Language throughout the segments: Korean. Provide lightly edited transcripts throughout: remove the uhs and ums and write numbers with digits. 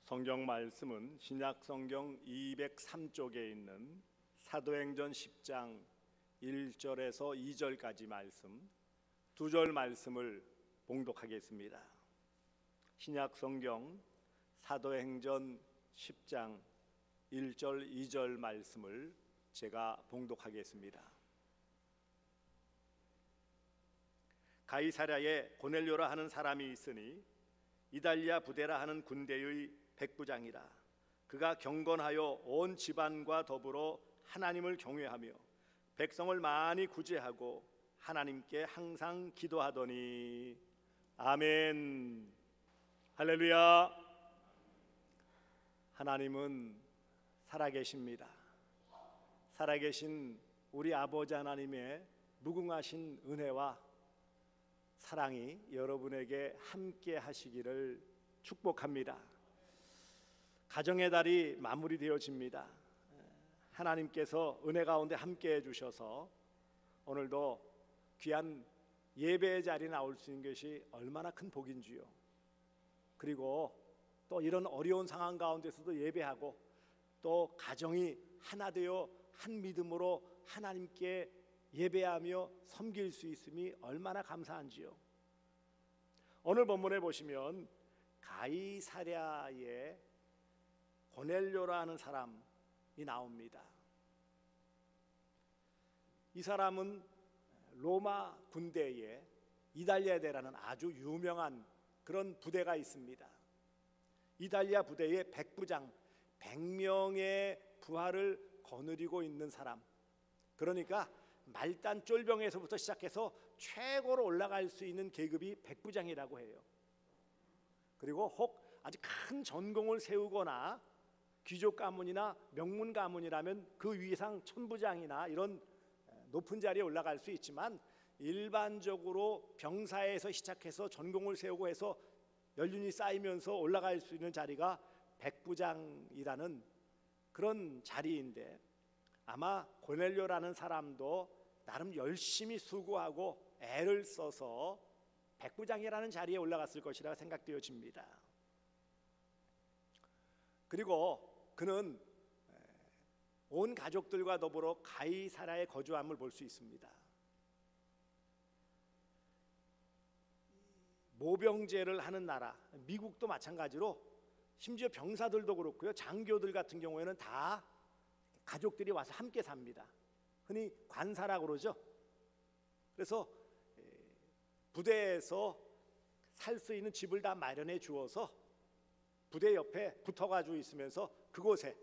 성경 말씀은 신약 성경 203쪽에 있는 사도행전 10장 1절에서 2절까지 말씀, 두 절 말씀을 봉독하겠습니다. 신약 성경 사도행전 10장 1절 2절 말씀을 제가 봉독하겠습니다. 가이사랴에 고넬료라 하는 사람이 있으니 이달리아 부대라 하는 군대의 백부장이라. 그가 경건하여 온 집안과 더불어 하나님을 경외하며 백성을 많이 구제하고 하나님께 항상 기도하더니. 아멘. 할렐루야. 하나님은 살아계십니다. 살아계신 우리 아버지 하나님의 무궁하신 은혜와 사랑이 여러분에게 함께 하시기를 축복합니다. 가정의 달이 마무리되어집니다. 하나님께서 은혜 가운데 함께 해주셔서 오늘도 귀한 예배의 자리에 나올 수 있는 것이 얼마나 큰 복인지요. 그리고 또 이런 어려운 상황 가운데서도 예배하고 또 가정이 하나 되어 한 믿음으로 하나님께 예배하며 섬길 수 있음이 얼마나 감사한지요. 오늘 본문에 보시면 가이사랴에 고넬료라는 사람이 나옵니다. 이 사람은 로마 군대에 이달리아대라는 아주 유명한 그런 부대가 있습니다. 이달리아 부대의 백부장, 100명의 부하를 거느리고 있는 사람, 그러니까 말단 쫄병에서부터 시작해서 최고로 올라갈 수 있는 계급이 백부장이라고 해요. 그리고 혹 아주 큰 전공을 세우거나 귀족 가문이나 명문 가문이라면 그 위상 천부장이나 이런 높은 자리에 올라갈 수 있지만, 일반적으로 병사에서 시작해서 전공을 세우고 해서 연륜이 쌓이면서 올라갈 수 있는 자리가 백부장이라는 그런 자리인데, 아마 고넬료라는 사람도 나름 열심히 수고하고 애를 써서 백부장이라는 자리에 올라갔을 것이라 생각되어집니다. 그리고 그는 온 가족들과 더불어 가이사랴에 거주함을 볼 수 있습니다. 모병제를 하는 나라, 미국도 마찬가지로 심지어 병사들도 그렇고요, 장교들 같은 경우에는 다 가족들이 와서 함께 삽니다. 흔히 관사라고 그러죠. 그래서 부대에서 살 수 있는 집을 다 마련해 주어서 부대 옆에 붙어가지고 있으면서 그곳에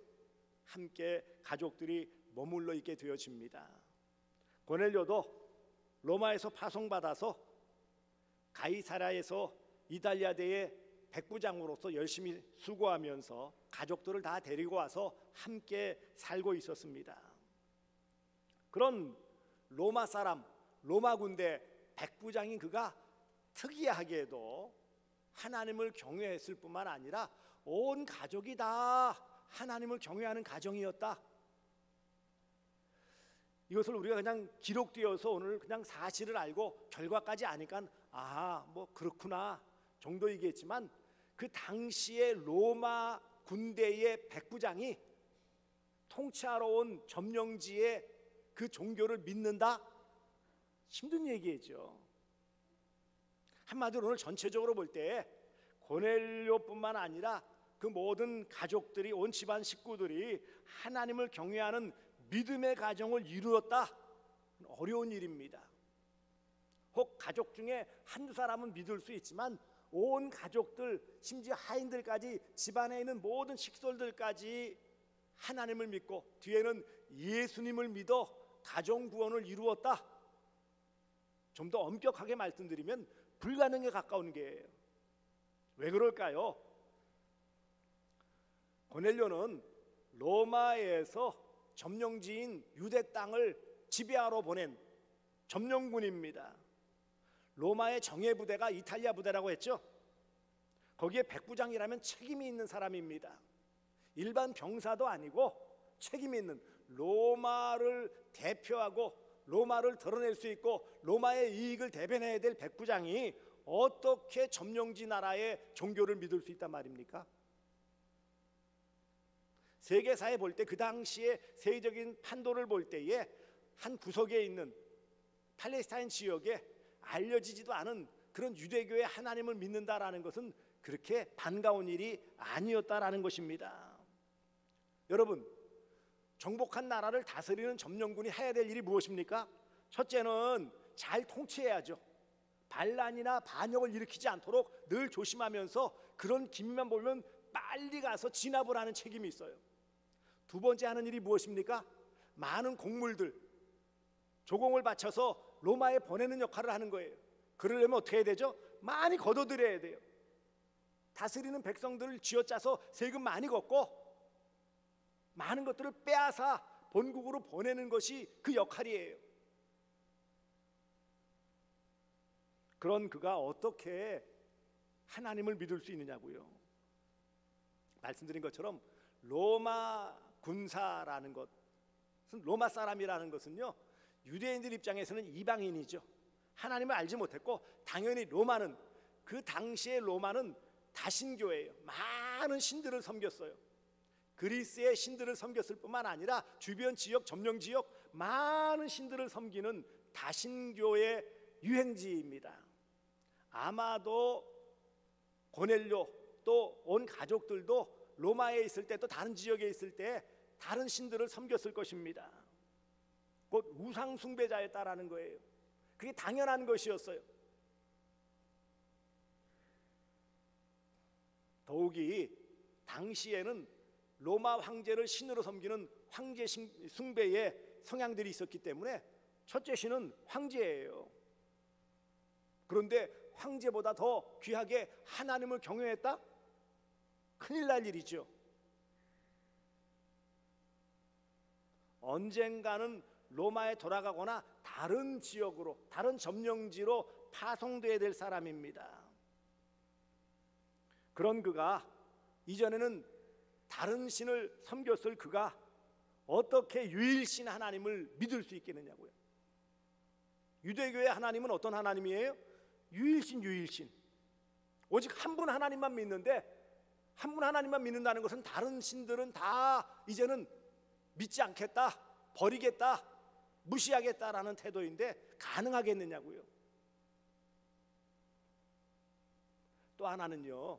함께 가족들이 머물러 있게 되어집니다. 고넬료도 로마에서 파송받아서 가이사랴에서 이달리아대의 백부장으로서 열심히 수고하면서 가족들을 다 데리고 와서 함께 살고 있었습니다. 그런 로마 사람, 로마 군대 백부장인 그가 특이하게도 하나님을 경외했을 뿐만 아니라 온 가족이 다 하나님을 경외하는 가정이었다. 이것을 우리가 그냥 기록되어서 오늘 그냥 사실을 알고 결과까지 아니까 뭐 그렇구나 정도이겠지만, 그 당시에 로마 군대의 백부장이 통치하러 온 점령지의 그 종교를 믿는다? 힘든 얘기죠. 한마디로 오늘 전체적으로 볼 때 고넬료뿐만 아니라 그 모든 가족들이, 온 집안 식구들이 하나님을 경외하는 믿음의 가정을 이루었다. 어려운 일입니다. 혹 가족 중에 한두 사람은 믿을 수 있지만 온 가족들, 심지어 하인들까지, 집안에 있는 모든 식솔들까지 하나님을 믿고 뒤에는 예수님을 믿어 가정 구원을 이루었다. 좀 더 엄격하게 말씀드리면 불가능에 가까운 게예요. 왜 그럴까요? 고넬료는 로마에서 점령지인 유대 땅을 지배하러 보낸 점령군입니다. 로마의 정예부대가 이탈리아 부대라고 했죠. 거기에 백부장이라면 책임이 있는 사람입니다. 일반 병사도 아니고 책임이 있는, 로마를 대표하고 로마를 드러낼 수 있고 로마의 이익을 대변해야 될 백부장이 어떻게 점령지 나라의 종교를 믿을 수 있단 말입니까? 세계사에 볼 때 그 당시에 세계적인 판도를 볼 때에 한 구석에 있는 팔레스타인 지역에 알려지지도 않은 그런 유대교의 하나님을 믿는다라는 것은 그렇게 반가운 일이 아니었다라는 것입니다. 여러분, 정복한 나라를 다스리는 점령군이 해야 될 일이 무엇입니까? 첫째는 잘 통치해야죠. 반란이나 반역을 일으키지 않도록 늘 조심하면서 그런 기미만 보면 빨리 가서 진압을 하는 책임이 있어요. 두 번째 하는 일이 무엇입니까? 많은 곡물들, 조공을 바쳐서 로마에 보내는 역할을 하는 거예요. 그러려면 어떻게 해야 되죠? 많이 걷어들여야 돼요. 다스리는 백성들을 쥐어짜서 세금 많이 걷고 많은 것들을 빼앗아 본국으로 보내는 것이 그 역할이에요. 그런 그가 어떻게 하나님을 믿을 수 있느냐고요. 말씀드린 것처럼 로마 군사라는 것, 로마 사람이라는 것은요, 유대인들 입장에서는 이방인이죠. 하나님을 알지 못했고, 당연히 로마는, 그 당시의 로마는 다신교예요. 많은 신들을 섬겼어요. 그리스의 신들을 섬겼을 뿐만 아니라 주변 지역, 점령 지역 많은 신들을 섬기는 다신교의 유행지입니다. 아마도 고넬료 또 온 가족들도 로마에 있을 때 또 다른 지역에 있을 때 다른 신들을 섬겼을 것입니다. 곧 우상 숭배자였다라는 거예요. 그게 당연한 것이었어요. 더욱이 당시에는 로마 황제를 신으로 섬기는 황제 숭배의 성향들이 있었기 때문에 첫째 신은 황제예요. 그런데 황제보다 더 귀하게 하나님을 경외했다? 큰일 날 일이죠. 언젠가는 로마에 돌아가거나 다른 지역으로, 다른 점령지로 파송돼야 될 사람입니다. 그런 그가, 이전에는 다른 신을 섬겼을 그가 어떻게 유일신 하나님을 믿을 수 있겠느냐고요. 유대교의 하나님은 어떤 하나님이에요? 유일신. 오직 한 분 하나님만 믿는데, 한 분 하나님만 믿는다는 것은 다른 신들은 다 이제는 믿지 않겠다, 버리겠다, 무시하겠다라는 태도인데 가능하겠느냐고요. 또 하나는요,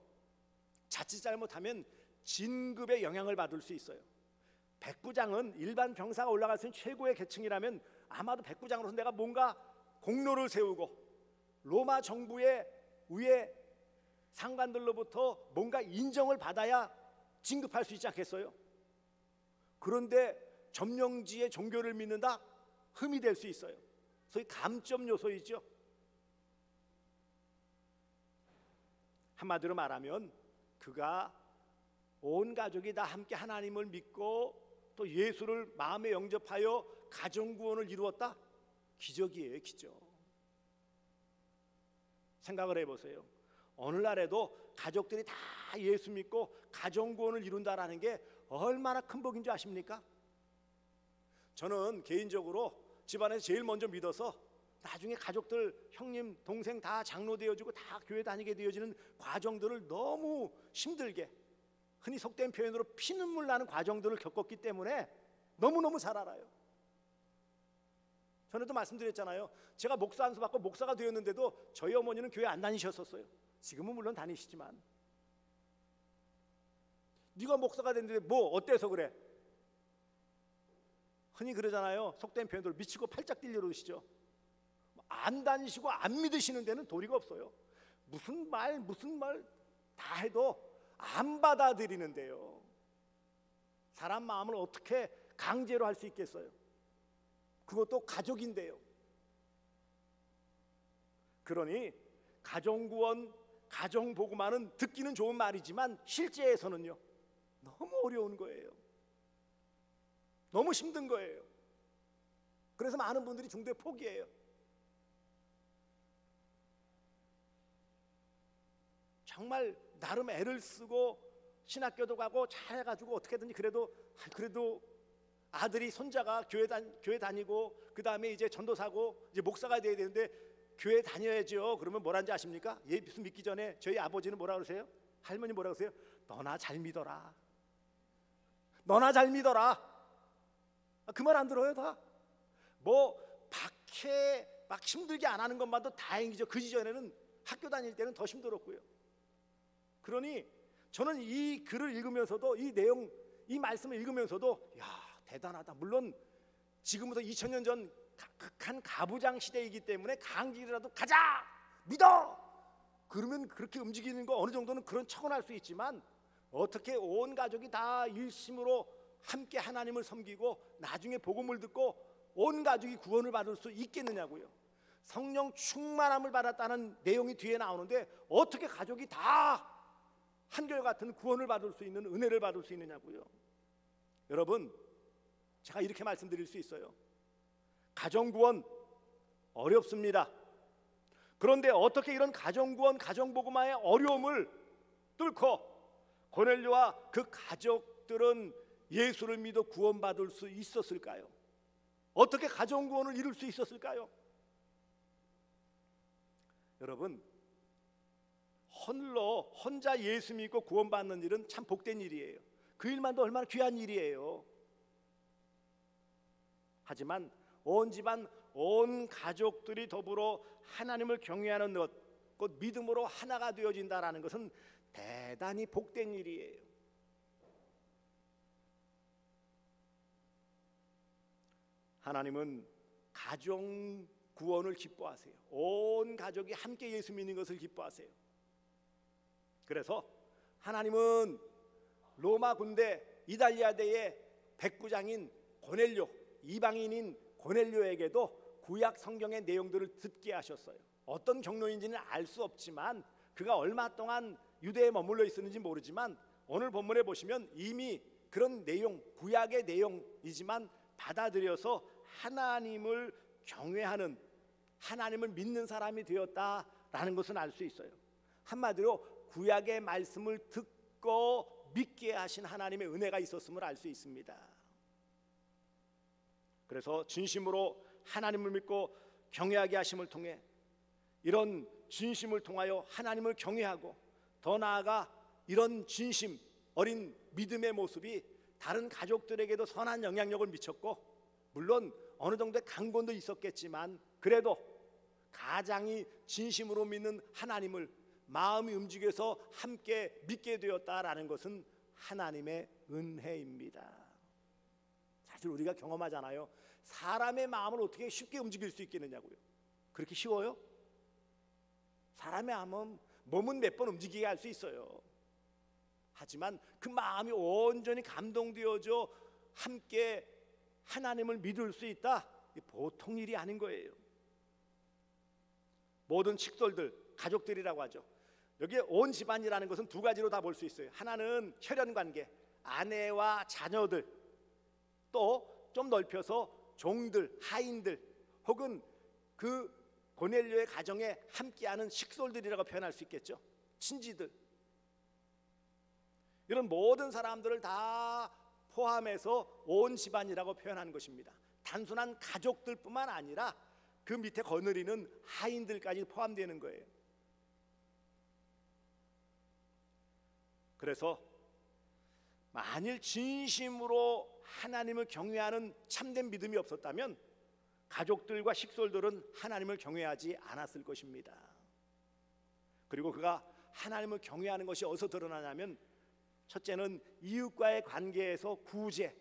자칫 잘못하면 진급의 영향을 받을 수 있어요. 백부장은 일반 병사가 올라갈 수 있는 최고의 계층이라면 아마도 백부장으로서 내가 뭔가 공로를 세우고 로마 정부의 위에 상관들로부터 뭔가 인정을 받아야 진급할 수 있지 않겠어요? 그런데 점령지의 종교를 믿는다? 흠이 될 수 있어요. 소위 감점 요소이죠. 한마디로 말하면 그가 온 가족이 다 함께 하나님을 믿고 또 예수를 마음에 영접하여 가정구원을 이루었다? 기적이에요, 기적. 생각을 해보세요. 오늘날에도 가족들이 다 예수 믿고 가정구원을 이룬다라는 게 얼마나 큰 복인 줄 아십니까? 저는 개인적으로 집안에서 제일 먼저 믿어서 나중에 가족들, 형님, 동생 다 장로 되어지고 다 교회 다니게 되어지는 과정들을 너무 힘들게, 흔히 속된 표현으로 피눈물 나는 과정들을 겪었기 때문에 너무너무 잘 알아요. 전에도 말씀드렸잖아요. 제가 목사 안수 받고 목사가 되었는데도 저희 어머니는 교회 안 다니셨었어요. 지금은 물론 다니시지만. 네가 목사가 됐는데 뭐 어때서 그래? 흔히 그러잖아요. 속된 표현으로 미치고 팔짝 뛰려 그러시죠. 안 다니시고 안 믿으시는 데는 도리가 없어요. 무슨 말 다 해도 안 받아들이는데요. 사람 마음을 어떻게 강제로 할 수 있겠어요? 그것도 가족인데요. 그러니 가정구원, 가정복음화는 듣기는 좋은 말이지만 실제에서는요, 너무 어려운 거예요. 너무 힘든 거예요. 그래서 많은 분들이 중도에 포기해요. 정말 나름 애를 쓰고 신학교도 가고 잘해가지고 어떻게든지 그래도 아들이, 손자가 교회 다니고 그 다음에 이제 전도사고 이제 목사가 돼야 되는데 교회 다녀야죠. 그러면 뭐라는지 아십니까? 예수 믿기 전에 저희 아버지는 뭐라 그러세요? 할머니 뭐라 그러세요? 너나 잘 믿어라. 너나 잘 믿어라. 그 말 안 들어요 다? 뭐 박해 막 힘들게 안 하는 것만도 다행이죠. 그 이전에는 학교 다닐 때는 더 힘들었고요. 그러니 저는 이 글을 읽으면서도 이 내용, 이 말씀을 읽으면서도 야, 대단하다. 물론 지금부터 2000년 전 극한 가부장 시대이기 때문에 강길이라도 가자, 믿어, 그러면 그렇게 움직이는 거 어느 정도는 그런 척은 할 수 있지만 어떻게 온 가족이 다 일심으로 함께 하나님을 섬기고 나중에 복음을 듣고 온 가족이 구원을 받을 수 있겠느냐고요. 성령 충만함을 받았다는 내용이 뒤에 나오는데 어떻게 가족이 다 한결같은 구원을 받을 수 있는 은혜를 받을 수 있느냐고요. 여러분, 제가 이렇게 말씀드릴 수 있어요. 가정구원 어렵습니다. 그런데 어떻게 이런 가정구원, 가정복음화의 어려움을 뚫고 고넬료와 그 가족들은 예수를 믿어 구원받을 수 있었을까요? 어떻게 가정구원을 이룰 수 있었을까요? 여러분, 홀로 혼자 예수 믿고 구원받는 일은 참 복된 일이에요. 그 일만도 얼마나 귀한 일이에요. 하지만 온 집안, 온 가족들이 더불어 하나님을 경외하는 것, 곧 믿음으로 하나가 되어진다는 것은 대단히 복된 일이에요. 하나님은 가정 구원을 기뻐하세요. 온 가족이 함께 예수 믿는 것을 기뻐하세요. 그래서 하나님은 로마 군대 이달리아대의 백부장인 고넬료, 이방인인 고넬료에게도 구약 성경의 내용들을 듣게 하셨어요. 어떤 경로인지는 알 수 없지만 그가 얼마 동안 유대에 머물러 있었는지 모르지만 오늘 본문에 보시면 이미 그런 내용, 구약의 내용이지만 받아들여서 하나님을 경외하는, 하나님을 믿는 사람이 되었다라는 것은 알 수 있어요. 한마디로 구약의 말씀을 듣고 믿게 하신 하나님의 은혜가 있었음을 알 수 있습니다. 그래서 진심으로 하나님을 믿고 경외하게 하심을 통해 이런 진심을 통하여 하나님을 경외하고 더 나아가 이런 진심 어린 믿음의 모습이 다른 가족들에게도 선한 영향력을 미쳤고, 물론 어느 정도의 강권도 있었겠지만 그래도 가장이 진심으로 믿는 하나님을 마음이 움직여서 함께 믿게 되었다라는 것은 하나님의 은혜입니다. 사실 우리가 경험하잖아요. 사람의 마음을 어떻게 쉽게 움직일 수 있겠느냐고요. 그렇게 쉬워요? 사람의 몸은 몇 번 움직이게 할 수 있어요. 하지만 그 마음이 온전히 감동되어져 함께 하나님을 믿을 수 있다, 보통 일이 아닌 거예요. 모든 식솔들, 가족들이라고 하죠. 여기에 온 집안이라는 것은 두 가지로 다 볼 수 있어요. 하나는 혈연관계, 아내와 자녀들, 또 좀 넓혀서 종들, 하인들, 혹은 그 고넬료의 가정에 함께하는 식솔들이라고 표현할 수 있겠죠. 친지들, 이런 모든 사람들을 다 포함해서 온 집안이라고 표현하는 것입니다. 단순한 가족들뿐만 아니라 그 밑에 거느리는 하인들까지 포함되는 거예요. 그래서 만일 진심으로 하나님을 경외하는 참된 믿음이 없었다면 가족들과 식솔들은 하나님을 경외하지 않았을 것입니다. 그리고 그가 하나님을 경외하는 것이 어디서 드러나냐면, 첫째는 이웃과의 관계에서 구제,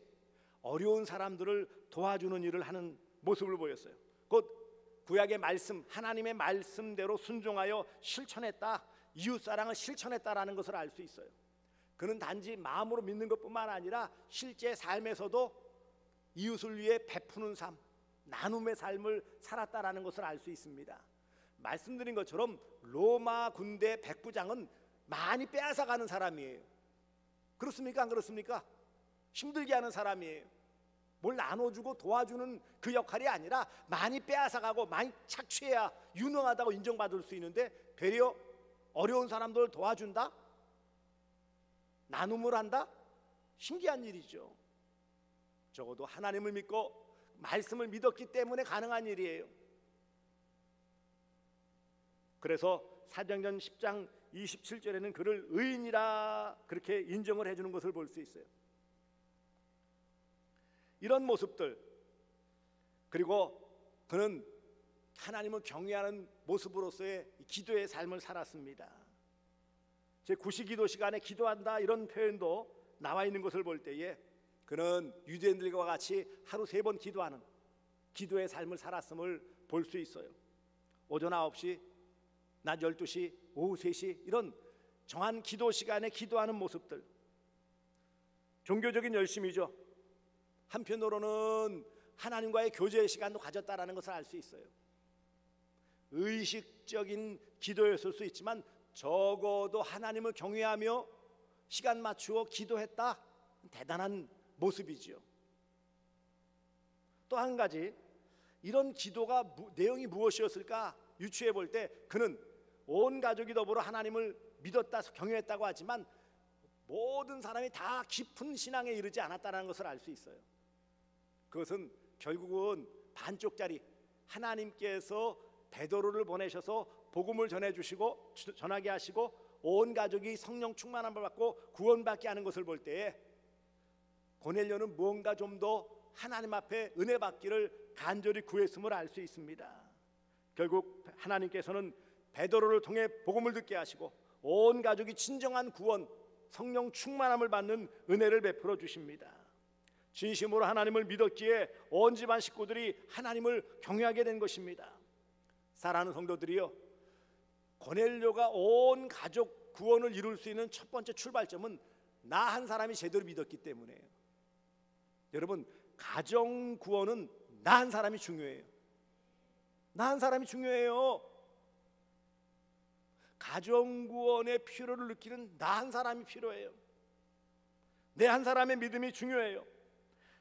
어려운 사람들을 도와주는 일을 하는 모습을 보였어요. 곧 구약의 말씀, 하나님의 말씀대로 순종하여 실천했다, 이웃사랑을 실천했다라는 것을 알 수 있어요. 그는 단지 마음으로 믿는 것뿐만 아니라 실제 삶에서도 이웃을 위해 베푸는 삶, 나눔의 삶을 살았다라는 것을 알 수 있습니다. 말씀드린 것처럼 로마 군대 백부장은 많이 빼앗아가는 사람이에요. 그렇습니까? 안 그렇습니까? 힘들게 하는 사람이에요. 뭘 나눠주고 도와주는 그 역할이 아니라 많이 빼앗아가고 많이 착취해야 유능하다고 인정받을 수 있는데 되려 어려운 사람들을 도와준다? 나눔을 한다? 신기한 일이죠. 적어도 하나님을 믿고 말씀을 믿었기 때문에 가능한 일이에요. 그래서 사도행전 10장 27절에는 그를 의인이라 그렇게 인정을 해주는 것을 볼 수 있어요. 이런 모습들, 그리고 그는 하나님을 경외하는 모습으로서의 기도의 삶을 살았습니다. 제 구시기도 시간에 기도한다 이런 표현도 나와 있는 것을 볼 때에 그는 유대인들과 같이 하루 3번 기도하는 기도의 삶을 살았음을 볼 수 있어요. 오전 9시, 낮 12시, 오후 3시 이런 정한 기도 시간에 기도하는 모습들, 종교적인 열심이죠. 한편으로는 하나님과의 교제의 시간도 가졌다라는 것을 알 수 있어요. 의식적인 기도였을 수 있지만 적어도 하나님을 경외하며 시간 맞추어 기도했다. 대단한 모습이지요. 또 한 가지, 이런 기도가 내용이 무엇이었을까 유추해 볼 때 그는 온 가족이 더불어 하나님을 믿었다, 경외했다고 하지만 모든 사람이 다 깊은 신앙에 이르지 않았다는 것을 알 수 있어요. 그것은 결국은 반쪽짜리, 하나님께서 베드로를 보내셔서 복음을 전해주시고 전하게 하시고 온 가족이 성령 충만함을 받고 구원받게 하는 것을 볼 때에 고넬료는 무언가 좀 더 하나님 앞에 은혜 받기를 간절히 구했음을 알 수 있습니다. 결국 하나님께서는 베드로를 통해 복음을 듣게 하시고 온 가족이 진정한 구원, 성령 충만함을 받는 은혜를 베풀어 주십니다. 진심으로 하나님을 믿었기에 온 집안 식구들이 하나님을 경외하게 된 것입니다. 사랑하는 성도들이요, 고넬료가 온 가족 구원을 이룰 수 있는 첫 번째 출발점은 나 한 사람이 제대로 믿었기 때문이에요. 여러분, 가정 구원은 나 한 사람이 중요해요. 나 한 사람이 중요해요. 가정 구원의 필요를 느끼는 나 한 사람이 필요해요. 내 한 사람의 믿음이 중요해요.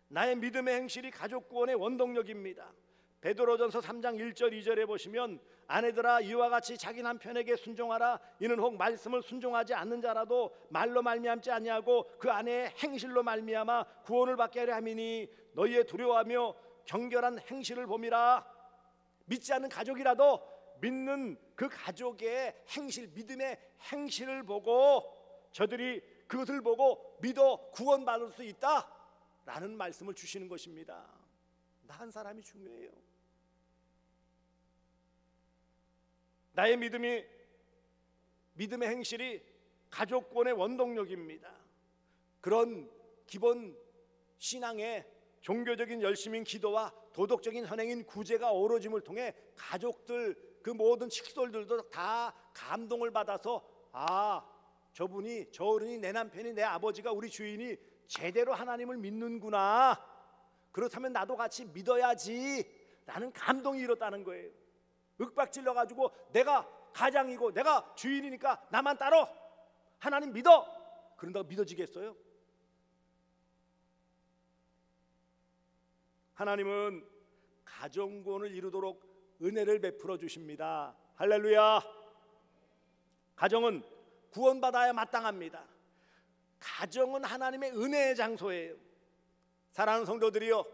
나의 믿음의 행실이 가족 구원의 원동력입니다. 베드로전서 3장 1절 2절에 보시면 아내들아 이와 같이 자기 남편에게 순종하라. 이는 혹 말씀을 순종하지 않는 자라도 말로 말미암지 아니하고 그 아내의 행실로 말미암아 구원을 받게 하려 함이니 너희의 두려워하며 경결한 행실을 봄이라. 믿지 않는 가족이라도 믿는 그 가족의 행실, 믿음의 행실을 보고 저들이 그것을 보고 믿어 구원받을 수 있다라는 말씀을 주시는 것입니다. 나 한 사람이 중요해요. 나의 믿음의 행실이 가족권의 원동력입니다. 그런 기본 신앙의 종교적인 열심인 기도와 도덕적인 선행인 구제가 어우러짐을 통해 가족들, 그 모든 식솔들도 다 감동을 받아서 저분이, 저 어른이, 내 남편이, 내 아버지가, 우리 주인이 제대로 하나님을 믿는구나, 그렇다면 나도 같이 믿어야지 라는 감동이 일었다는 거예요. 윽박질러 가지고 내가 가장이고 내가 주인이니까 나만 따로 하나님 믿어, 그런다고 믿어지겠어요? 하나님은 가정구원을 이루도록 은혜를 베풀어 주십니다. 할렐루야. 가정은 구원받아야 마땅합니다. 가정은 하나님의 은혜의 장소예요. 사랑하는 성도들이여,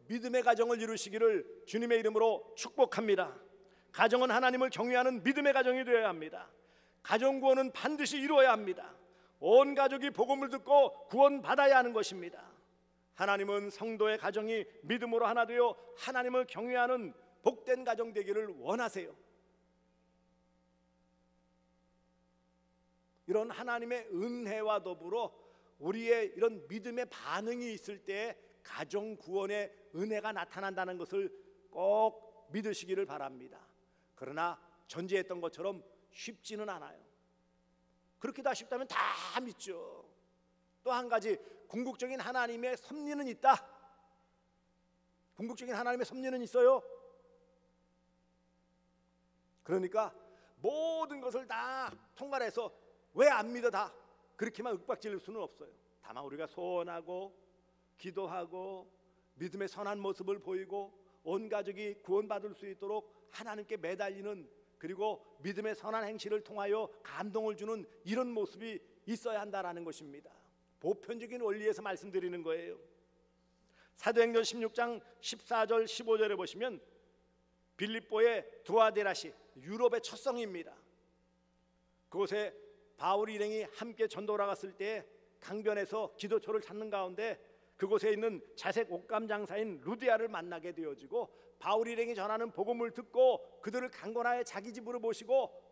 믿음의 가정을 이루시기를 주님의 이름으로 축복합니다. 가정은 하나님을 경외하는 믿음의 가정이 되어야 합니다. 가정구원은 반드시 이루어야 합니다. 온 가족이 복음을 듣고 구원받아야 하는 것입니다. 하나님은 성도의 가정이 믿음으로 하나 되어 하나님을 경외하는 복된 가정 되기를 원하세요. 이런 하나님의 은혜와 더불어 우리의 이런 믿음의 반응이 있을 때 가정 구원의 은혜가 나타난다는 것을 꼭 믿으시기를 바랍니다. 그러나 전제했던 것처럼 쉽지는 않아요. 그렇게 다 쉽다면 다 믿죠. 또 한 가지, 궁극적인 하나님의 섭리는 있다. 궁극적인 하나님의 섭리는 있어요. 그러니까 모든 것을 다 통과해서 왜 안 믿어 다 그렇게만 윽박지를 수는 없어요. 다만 우리가 소원하고 기도하고 믿음의 선한 모습을 보이고 온 가족이 구원받을 수 있도록 하나님께 매달리는, 그리고 믿음의 선한 행실을 통하여 감동을 주는 이런 모습이 있어야 한다라는 것입니다. 보편적인 원리에서 말씀드리는 거예요. 사도행전 16장 14절 15절에 보시면 빌립보의 두아데라시, 유럽의 첫 성입니다. 그곳에 바울 일행이 함께 전도를 갔을 때 강변에서 기도처를 찾는 가운데 그곳에 있는 자색 옷감 장사인 루디아를 만나게 되어지고 바울 일행이 전하는 복음을 듣고 그들을 강권하여 자기 집으로 모시고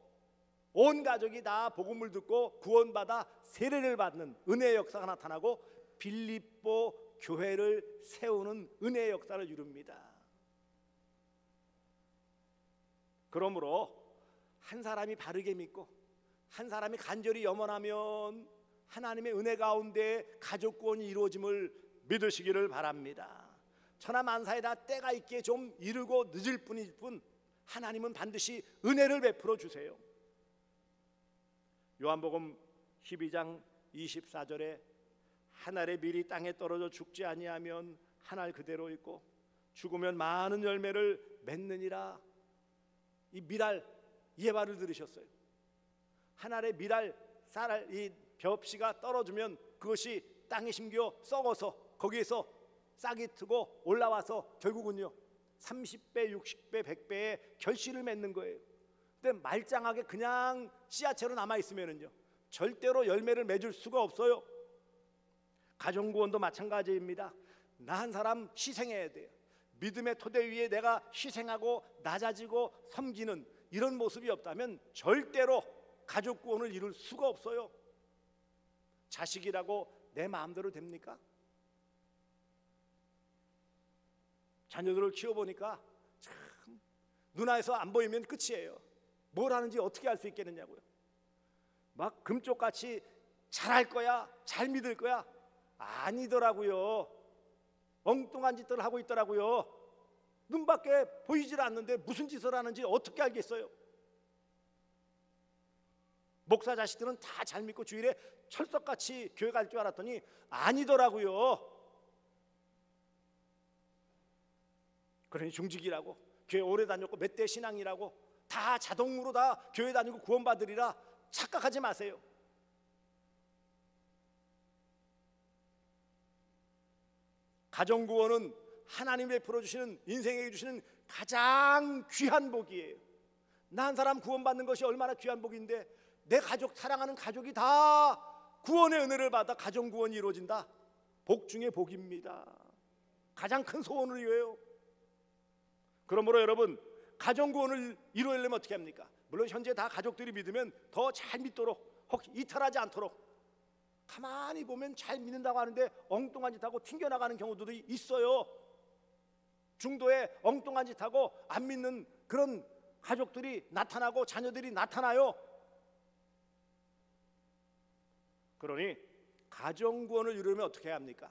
온 가족이 다 복음을 듣고 구원받아 세례를 받는 은혜의 역사가 나타나고 빌립보 교회를 세우는 은혜의 역사를 이룹니다. 그러므로 한 사람이 바르게 믿고 한 사람이 간절히 염원하면 하나님의 은혜 가운데 가족 구원이 이루어짐을 믿으시기를 바랍니다. 천하만사에다 때가 있게 좀 이르고 늦을 뿐일 뿐 하나님은 반드시 은혜를 베풀어 주세요. 요한복음 12장 24절에 한 알의 밀이 땅에 떨어져 죽지 아니하면 한 알 그대로 있고 죽으면 많은 열매를 맺느니라. 이 밀알 예화를 들으셨어요? 한 알의 밀알 쌀알 이 벽씨가 떨어지면 그것이 땅에 심겨 썩어서 거기에서 싹이 트고 올라와서 결국은요 30배, 60배, 100배의 결실을 맺는 거예요. 근데 말짱하게 그냥 씨앗채로 남아있으면요 절대로 열매를 맺을 수가 없어요. 가정구원도 마찬가지입니다. 나 한 사람 희생해야 돼요. 믿음의 토대 위에 내가 희생하고 낮아지고 섬기는 이런 모습이 없다면 절대로 가족구원을 이룰 수가 없어요. 자식이라고 내 마음대로 됩니까? 자녀들을 키워보니까 참 눈앞에서 안 보이면 끝이에요. 뭘 하는지 어떻게 알 수 있겠느냐고요. 막 금쪽같이 잘할 거야, 잘 믿을 거야. 아니더라고요. 엉뚱한 짓들을 하고 있더라고요. 눈밖에 보이질 않는데 무슨 짓을 하는지 어떻게 알겠어요? 목사 자식들은 다 잘 믿고 주일에 철석같이 교회 갈 줄 알았더니 아니더라고요. 그러니 중직이라고 교회 오래 다녔고 몇 대 신앙이라고 다 자동으로 다 교회 다니고 구원받으리라 착각하지 마세요. 가정구원은 하나님이 베풀어 주시는 인생에게 주시는 가장 귀한 복이에요. 나 한 사람 구원받는 것이 얼마나 귀한 복인데 내 가족 사랑하는 가족이 다 구원의 은혜를 받아 가정구원이 이루어진다. 복 중에 복입니다. 가장 큰 소원을 이루어요. 그러므로 여러분 가정구원을 이루려면 어떻게 합니까? 물론 현재 다 가족들이 믿으면 더 잘 믿도록 혹 이탈하지 않도록 가만히 보면 잘 믿는다고 하는데 엉뚱한 짓하고 튕겨나가는 경우도 있어요. 중도에 엉뚱한 짓하고 안 믿는 그런 가족들이 나타나고 자녀들이 나타나요. 그러니 가정구원을 이루려면 어떻게 해야 합니까?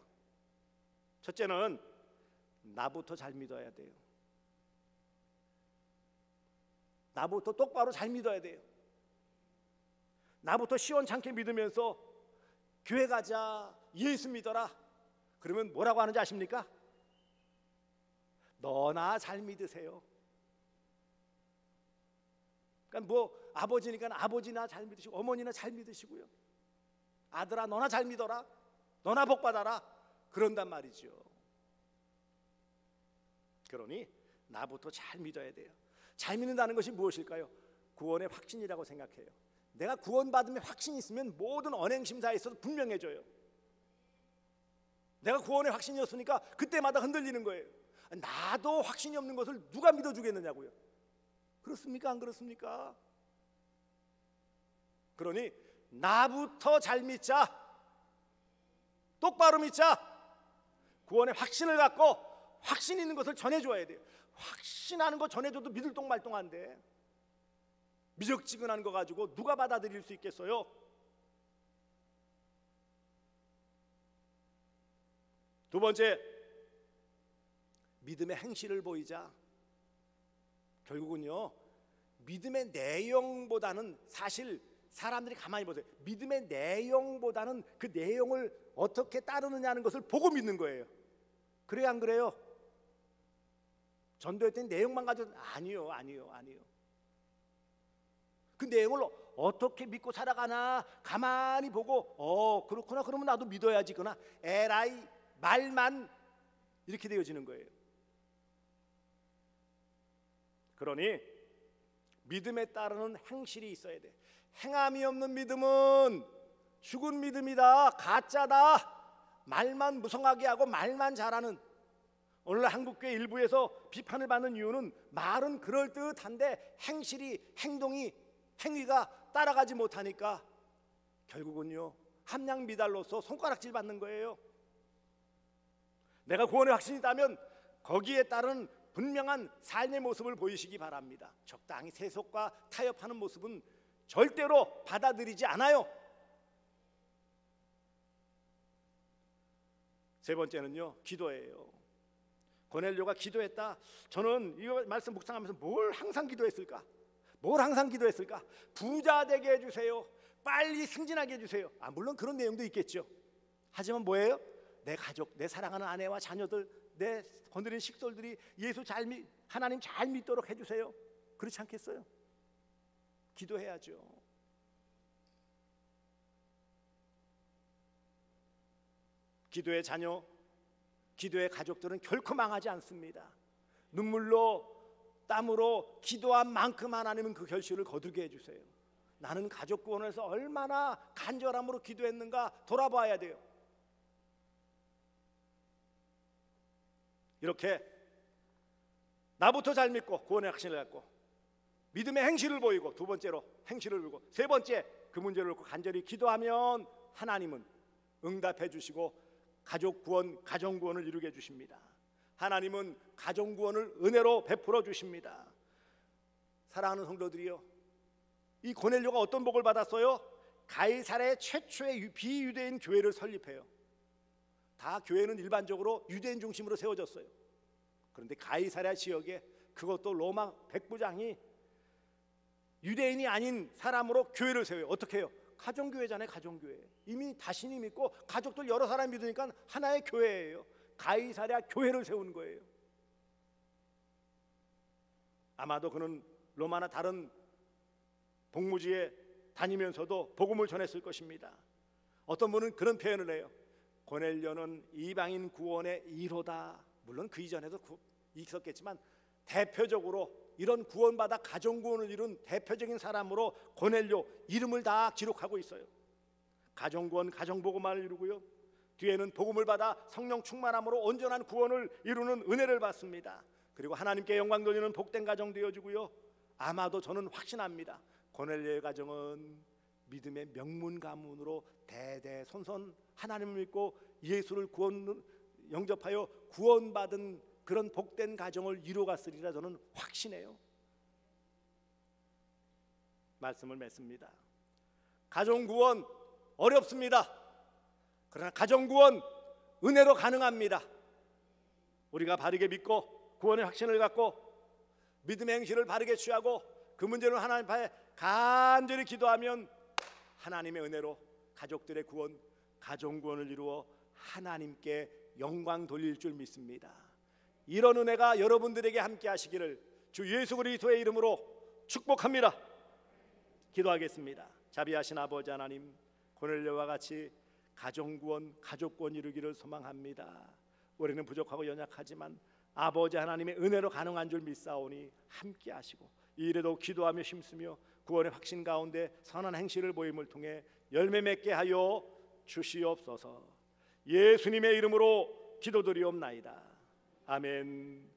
첫째는 나부터 잘 믿어야 돼요. 나부터 똑바로 잘 믿어야 돼요. 나부터 시원찮게 믿으면서 교회 가자, 예수 믿어라. 그러면 뭐라고 하는지 아십니까? 너나 잘 믿으세요. 그러니까 뭐 아버지니까 아버지나 잘 믿으시고 어머니나 잘 믿으시고요. 아들아 너나 잘 믿어라. 너나 복 받아라. 그런단 말이죠. 그러니 나부터 잘 믿어야 돼요. 잘 믿는다는 것이 무엇일까요? 구원의 확신이라고 생각해요. 내가 구원받으면 확신이 있으면 모든 언행심사에 있어서 분명해져요. 내가 구원의 확신이었으니까 그때마다 흔들리는 거예요. 나도 확신이 없는 것을 누가 믿어주겠느냐고요. 그렇습니까? 안 그렇습니까? 그러니 나부터 잘 믿자. 똑바로 믿자. 구원의 확신을 갖고 확신 있는 것을 전해줘야 돼요. 확신하는 거 전해줘도 믿을 똥말똥한데 미적지근한 거 가지고 누가 받아들일 수 있겠어요? 두 번째, 믿음의 행실을 보이자. 결국은요 믿음의 내용보다는 사실 사람들이 가만히 보세요. 믿음의 내용보다는 그 내용을 어떻게 따르느냐는 것을 보고 믿는 거예요. 그래요 안 그래요? 전도했더니 내용만 가지고 아니요. 그 내용을 어떻게 믿고 살아가나 가만히 보고 그렇구나 그러면 나도 믿어야지 거나 에라이 말만 이렇게 되어지는 거예요. 그러니 믿음에 따르는 행실이 있어야 돼. 행함이 없는 믿음은 죽은 믿음이다. 가짜다. 말만 무성하게 하고 말만 잘하는, 오늘날 한국교회 일부에서 비판을 받는 이유는 말은 그럴듯한데 행위가 따라가지 못하니까 결국은요 함량 미달로서 손가락질 받는 거예요. 내가 구원의 확신이 있다면 거기에 따른 분명한 삶의 모습을 보이시기 바랍니다. 적당히 세속과 타협하는 모습은 절대로 받아들이지 않아요. 세 번째는요, 기도예요. 고넬료가 기도했다. 저는 이 말씀 묵상하면서 뭘 항상 기도했을까? 부자 되게 해주세요. 빨리 승진하게 해주세요. 물론 그런 내용도 있겠죠. 하지만 뭐예요? 내 가족, 내 사랑하는 아내와 자녀들, 내 거느린 식솔들이 하나님 잘 믿도록 해주세요. 그렇지 않겠어요? 기도해야죠. 기도의 자녀, 기도의 가족들은 결코 망하지 않습니다. 눈물로 땀으로 기도한 만큼 하나님은 그 결실을 거두게 해주세요. 나는 가족 구원에서 얼마나 간절함으로 기도했는가 돌아봐야 돼요. 이렇게 나부터 잘 믿고 구원의 확신을 갖고 믿음의 행실을 보이고, 두 번째로 행실을 보이고, 세 번째 그 문제를 놓고 간절히 기도하면 하나님은 응답해 주시고 가족 구원, 가정 구원을 이루게 해 주십니다. 하나님은 가정 구원을 은혜로 베풀어 주십니다. 사랑하는 성도들이요, 이 고넬료가 어떤 복을 받았어요? 가이사랴의 최초의 비유대인 교회를 설립해요. 다 교회는 일반적으로 유대인 중심으로 세워졌어요. 그런데 가이사랴 지역에, 그것도 로마 백부장이 유대인이 아닌 사람으로 교회를 세워요. 어떻게 해요? 가정교회잖아요. 가정교회. 이미 다신이 믿고 가족들 여러 사람 믿으니까 하나의 교회예요. 가이사랴 교회를 세우는 거예요. 아마도 그는 로마나 다른 복무지에 다니면서도 복음을 전했을 것입니다. 어떤 분은 그런 표현을 해요. 고넬료는 이방인 구원의 1호다. 물론 그 이전에도 있었겠지만 대표적으로 이런 구원받아 가정 구원을 이룬 대표적인 사람으로 고넬료 이름을 다 기록하고 있어요. 가정 구원, 가정 복음을 이루고요, 뒤에는 복음을 받아 성령 충만함으로 온전한 구원을 이루는 은혜를 받습니다. 그리고 하나님께 영광 돌리는 복된 가정 되어주고요, 아마도 저는 확신합니다. 고넬료의 가정은 믿음의 명문 가문으로 대대손손 하나님을 믿고 예수를 영접하여 구원받은 그런 복된 가정을 이루어갔으리라 저는 확신해요. 말씀을 맺습니다. 가정 구원 어렵습니다. 그러나 가정 구원 은혜로 가능합니다. 우리가 바르게 믿고 구원의 확신을 갖고 믿음의 행실을 바르게 취하고 그 문제를 하나님 앞에 간절히 기도하면 하나님의 은혜로 가족들의 구원, 가정 구원을 이루어 하나님께 영광 돌릴 줄 믿습니다. 이런 은혜가 여러분들에게 함께 하시기를 주 예수 그리스도의 이름으로 축복합니다. 기도하겠습니다. 자비하신 아버지 하나님, 고넬료와 같이 가정 구원, 가족 구원 이루기를 소망합니다. 우리는 부족하고 연약하지만 아버지 하나님의 은혜로 가능한 줄 믿사오니 함께 하시고 이 일에도 기도하며 힘쓰며 구원의 확신 가운데 선한 행실을 보임을 통해 열매 맺게 하여 주시옵소서. 예수님의 이름으로 기도드리옵나이다. 아멘.